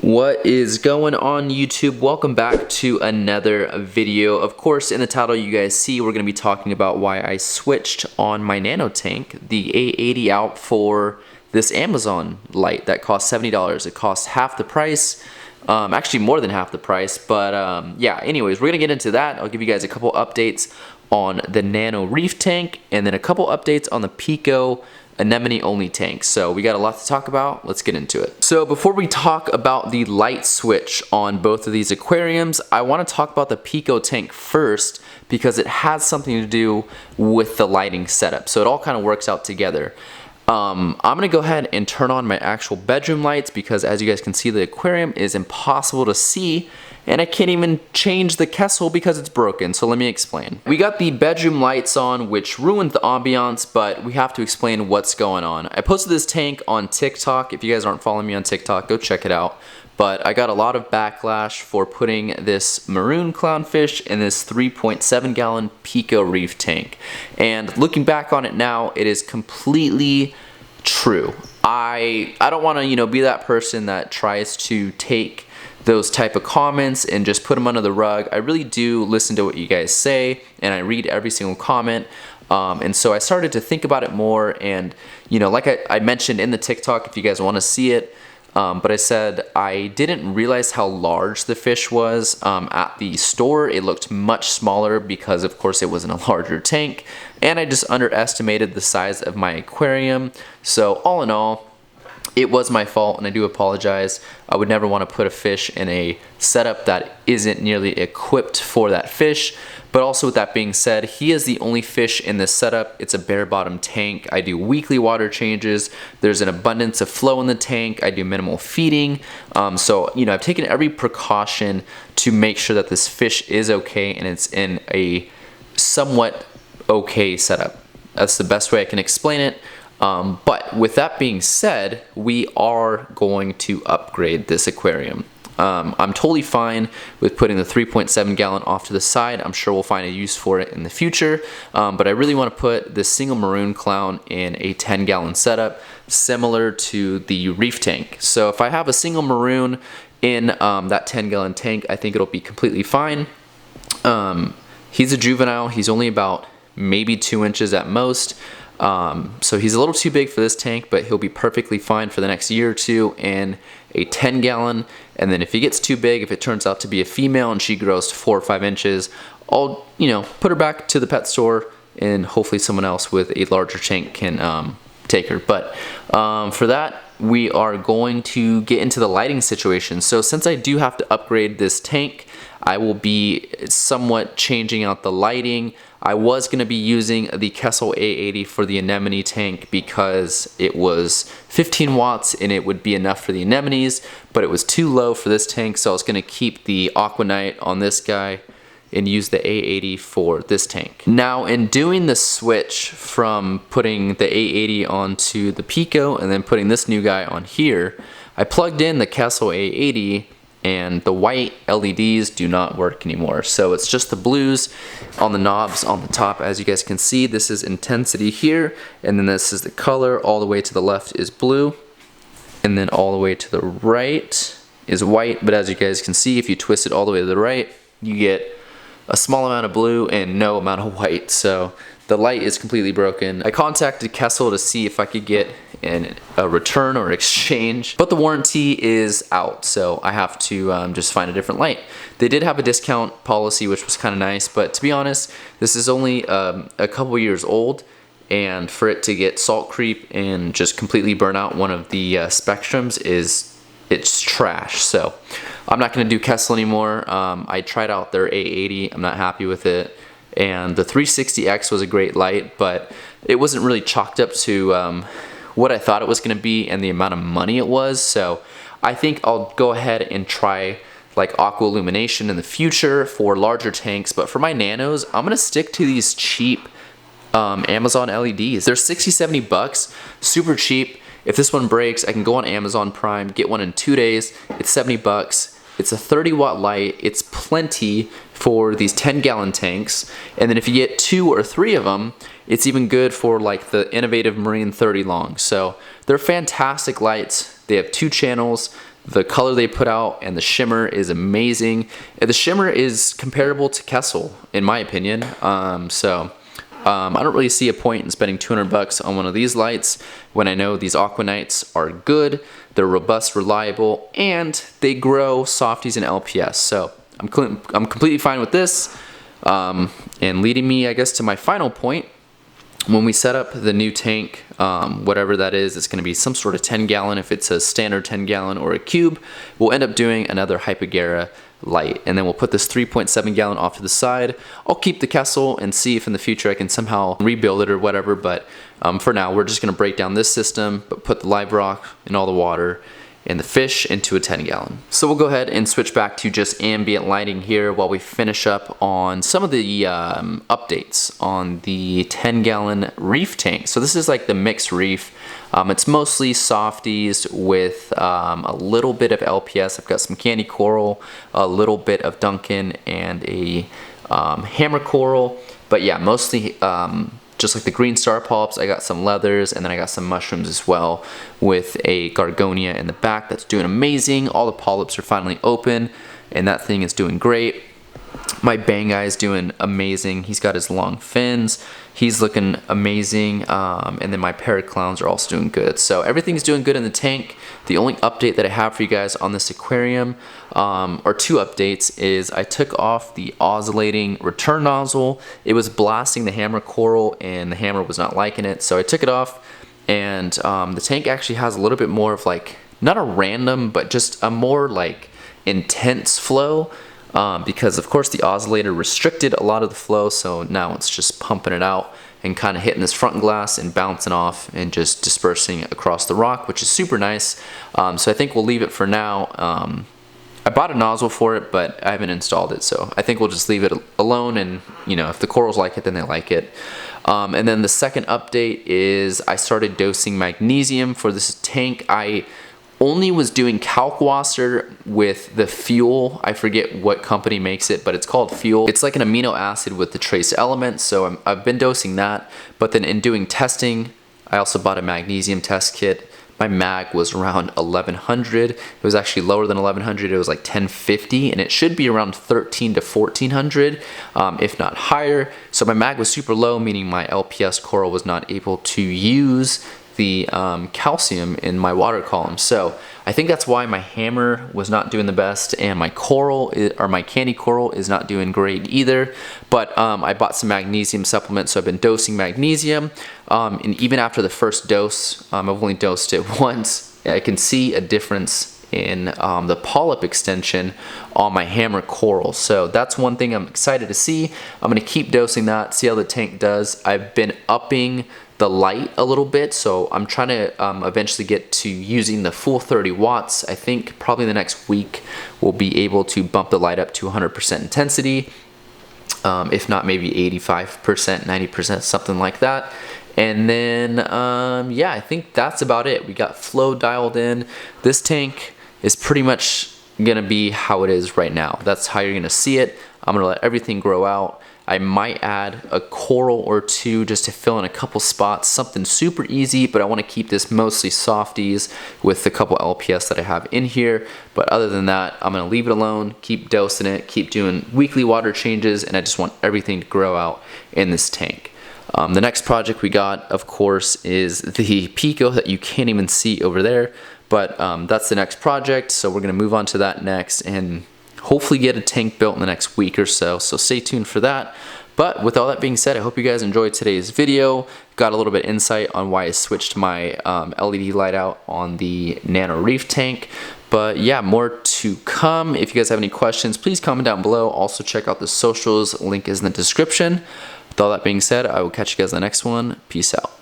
What is going on, YouTube? Welcome back to another video. Of course, in the title you guys see, we're going to be talking about why I switched on my nano tank, the A80 out for this Amazon light that costs $70. It costs half the price, actually more than half the price, but yeah, anyways, we're going to get into that. I'll give you guys a couple updates on the nano Reef tank and then a couple updates on the Pico anemone only tank. So we got a lot to talk about. Let's get into it. So before we talk about the light switch on both of these aquariums, I want to talk about the Pico tank first because it has something to do with the lighting setup. So it all kind of works out together. I'm gonna go ahead and turn on my actual bedroom lights because, as you guys can see, the aquarium is impossible to see and I can't even change the Kessil because it's broken. So let me explain. We got the bedroom lights on, which ruined the ambiance, but we have to explain what's going on. I posted this tank on TikTok. If you guys aren't following me on TikTok, go check it out. But I got a lot of backlash for putting this maroon clownfish in this 3.7 gallon Pico Reef tank. And looking back on it now, it is completely true. I don't want to, be that person that tries to take those type of comments and just put them under the rug. I really do listen to what you guys say and I read every single comment. And so I started to think about it more, and like I mentioned in the TikTok, if you guys want to see it, but I said I didn't realize how large the fish was at the store. It looked much smaller because of course it was in a larger tank, and I just underestimated the size of my aquarium. So all in all, it was my fault and I do apologize. I would never want to put a fish in a setup that isn't nearly equipped for that fish. But also, with that being said, he is the only fish in this setup. It's a bare bottom tank. I do weekly water changes. There's an abundance of flow in the tank. I do minimal feeding. So I've taken every precaution to make sure that this fish is okay and it's in a somewhat okay setup. That's the best way I can explain it. But with that being said, we are going to upgrade this aquarium. I'm totally fine with putting the 3.7 gallon off to the side. I'm sure we'll find a use for it in the future. But I really want to put this single maroon clown in a 10 gallon setup similar to the Reef tank. So if I have a single maroon in that 10 gallon tank, I think it'll be completely fine. He's a juvenile. He's only about maybe 2 inches at most. So he's a little too big for this tank, but he'll be perfectly fine for the next year or two in a 10 gallon. And then if he gets too big, if it turns out to be a female and she grows to 4 or 5 inches, I'll, put her back to the pet store and hopefully someone else with a larger tank can take her. But for that, we are going to get into the lighting situation. So since I do have to upgrade this tank, I will be somewhat changing out the lighting. I was going to be using the Kessil A80 for the anemone tank because it was 15 watts and it would be enough for the anemones, but it was too low for this tank, so I was going to keep the Aquanite on this guy and use the A80 for this tank. Now, in doing the switch from putting the A80 onto the Pico and then putting this new guy on here, I plugged in the Kessil A80 and the white LEDs do not work anymore. So it's just the blues on the knobs on the top. As you guys can see, this is intensity here, and then this is the color. All the way to the left is blue, and then all the way to the right is white. But as you guys can see, if you twist it all the way to the right, you get a small amount of blue and no amount of white. So the light is completely broken. I contacted Kessil to see if I could get a return or exchange, but the warranty is out, so I have to just find a different light. They did have a discount policy, which was kind of nice, but to be honest, this is only a couple years old, and for it to get salt creep and just completely burn out one of the spectrums it's trash. So I'm not going to do Kessil anymore. I tried out their A80. I'm not happy with it. And the 360X was a great light, but it wasn't really chalked up to what I thought it was going to be and the amount of money it was. So I think I'll go ahead and try like aqua illumination in the future for larger tanks. But for my nanos, I'm going to stick to these cheap Amazon LEDs. They're 60, $70, super cheap. If this one breaks, I can go on Amazon Prime, get one in 2 days. It's $70. It's a 30-watt light. It's plenty for these 10-gallon tanks. And then if you get 2 or 3 of them, it's even good for like the innovative Marine 30 long. So they're fantastic lights. They have 2 channels. The color they put out and the shimmer is amazing. The shimmer is comparable to Kessil, in my opinion. I don't really see a point in spending 200 bucks on one of these lights when I know these Aquanites are good, they're robust, reliable, and they grow softies and LPS. So I'm completely fine with this. And leading me, I guess, to my final point. When we set up the new tank, whatever that is, it's going to be some sort of 10-gallon. If it's a standard 10-gallon or a cube, we'll end up doing another Hypogera light, and then we'll put this 3.7-gallon off to the side. I'll keep the Kessil and see if in the future I can somehow rebuild it or whatever, but for now we're just going to break down this system, but put the live rock in all the water and the fish into a 10-gallon. So we'll go ahead and switch back to just ambient lighting here while we finish up on some of the updates on the 10-gallon Reef tank. So this is like the mixed Reef. It's mostly softies with a little bit of LPS. I've got some candy coral, a little bit of Duncan, and a hammer coral. But yeah, mostly just like the green star polyps. I got some leathers, and then I got some mushrooms as well with a Gorgonia in the back that's doing amazing. All the polyps are finally open, and that thing is doing great. My bang guy is doing amazing. He's got his long fins. He's looking amazing. And then my parrot clowns are also doing good. So everything's doing good in the tank. The only update that I have for you guys on this aquarium, or two updates, is I took off the oscillating return nozzle. It was blasting the hammer coral and the hammer was not liking it. So I took it off, and the tank actually has a little bit more of like, not a random, but just a more like intense flow. Because of course the oscillator restricted a lot of the flow, so now it's just pumping it out and kind of hitting this front glass and bouncing off and just dispersing across the rock, which is super nice. So I think we'll leave it for now. I bought a nozzle for it, but I haven't installed it, so I think we'll just leave it alone, and you know, if the corals like it, then they like it. And then the second update is I started dosing magnesium for this tank. I only was doing kalkwasser with the fuel. I forget what company makes it, but it's called fuel. It's like an amino acid with the trace elements, so I've been dosing that. But then in doing testing, I also bought a magnesium test kit. My mag was around 1100. It was actually lower than 1100. It was like 1050, and it should be around 13 to 1400, if not higher. So my mag was super low, meaning my LPS coral was not able to use the calcium in my water column. So I think that's why my hammer was not doing the best, and my coral, or my candy coral, is not doing great either. But I bought some magnesium supplements, so I've been dosing magnesium, and even after the first dose, I've only dosed it once, I can see a difference in the polyp extension on my hammer coral. So that's one thing I'm excited to see. I'm gonna keep dosing that, see how the tank does. I've been upping the light a little bit, so I'm trying to eventually get to using the full 30 watts. I think probably the next week we'll be able to bump the light up to 100% intensity, if not maybe 85%, 90%, something like that. And then yeah, I think that's about it. We got flow dialed in. This tank is pretty much gonna be how it is right now. That's how you're gonna see it. I'm gonna let everything grow out. I might add a coral or two just to fill in a couple spots, something super easy, but I want to keep this mostly softies with the couple LPS that I have in here. But other than that, I'm going to leave it alone, keep dosing it, keep doing weekly water changes, and I just want everything to grow out in this tank. The next project we got, of course, is the Pico that you can't even see over there, but that's the next project, so we're going to move on to that next and hopefully get a tank built in the next week or so, so stay tuned for that. But with all that being said, I hope you guys enjoyed today's video. Got a little bit of insight on why I switched my LED light out on the Nano Reef tank. But yeah, more to come. If you guys have any questions, please comment down below. Also check out the socials, link is in the description. With all that being said, I will catch you guys in the next one. Peace out.